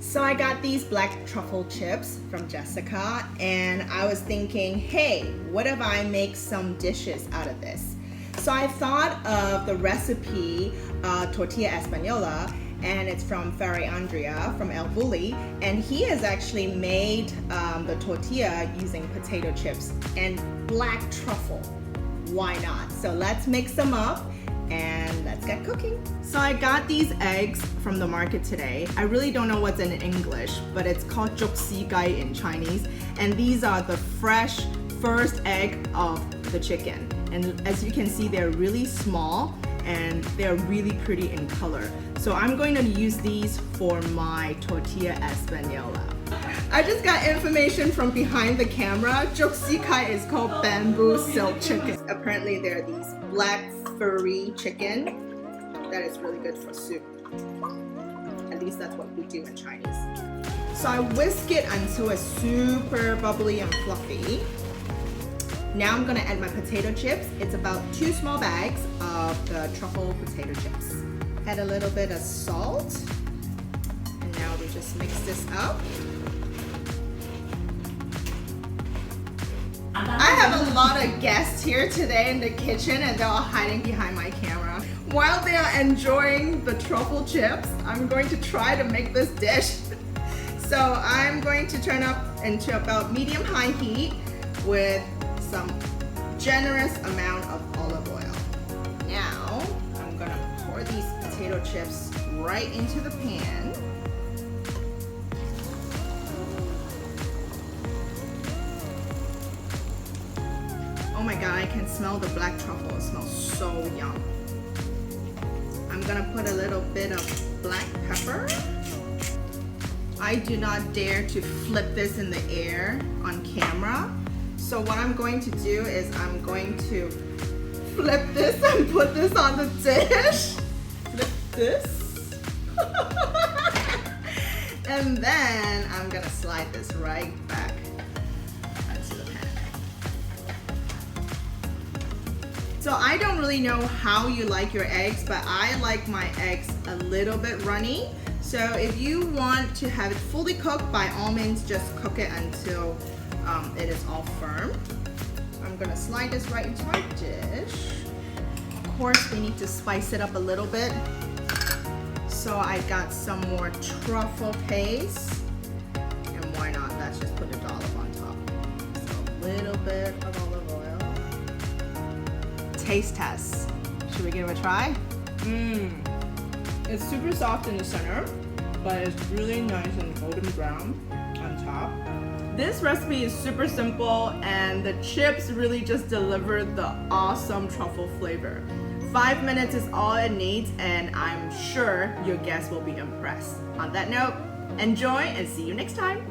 So I got these black truffle chips from Jessica, and I was thinking, hey, what if I make some dishes out of this? So I thought of the recipe Tortilla Española, and it's from Adrià from Bulli, and he has actually made the tortilla using potato chips and black truffle. Why not? So let's mix them up and let's get cooking. So I got these eggs from the market today. I really don't know what's in English, but it's called gai in Chinese, and these are the fresh first egg of the chicken. And as you can see, they're really small and they're really pretty in color. So I'm going to use these for my Tortilla Española. I just got information from behind the camera. Kai is called bamboo silk chicken. Apparently there are these black furry chicken that is really good for soup. At least that's what we do in Chinese. So I whisk it until it's super bubbly and fluffy. Now I'm gonna add my potato chips. It's about 2 small bags of the truffle potato chips. Add a little bit of salt. And now we just mix this up. I have a lot of guests here today in the kitchen, and they're all hiding behind my camera. While they are enjoying the truffle chips, I'm going to try to make this dish. So I'm going to turn up into about medium-high heat with some generous amount of olive oil. Now I'm gonna pour these potato chips right into the pan. Oh my god, I can smell the black truffle. It smells so yum. I'm gonna put a little bit of black pepper. I do not dare to flip this in the air on camera. So what I'm going to do is I'm going to flip this and put this on the dish. Flip this. And then I'm gonna slide this right back into the pan. So I don't really know how you like your eggs, but I like my eggs a little bit runny. So if you want to have it fully cooked, by all means just cook it until it is all firm. I'm gonna slide this right into my dish. Of course, we need to spice it up a little bit. So I got some more truffle paste. And why not? Let's just put a dollop on top. So a little bit of olive oil. Taste test. Should we give it a try? It's super soft in the center, but it's really nice and golden brown on top. This recipe is super simple, and the chips really just deliver the awesome truffle flavor. 5 minutes is all it needs, and I'm sure your guests will be impressed. On that note, enjoy and see you next time.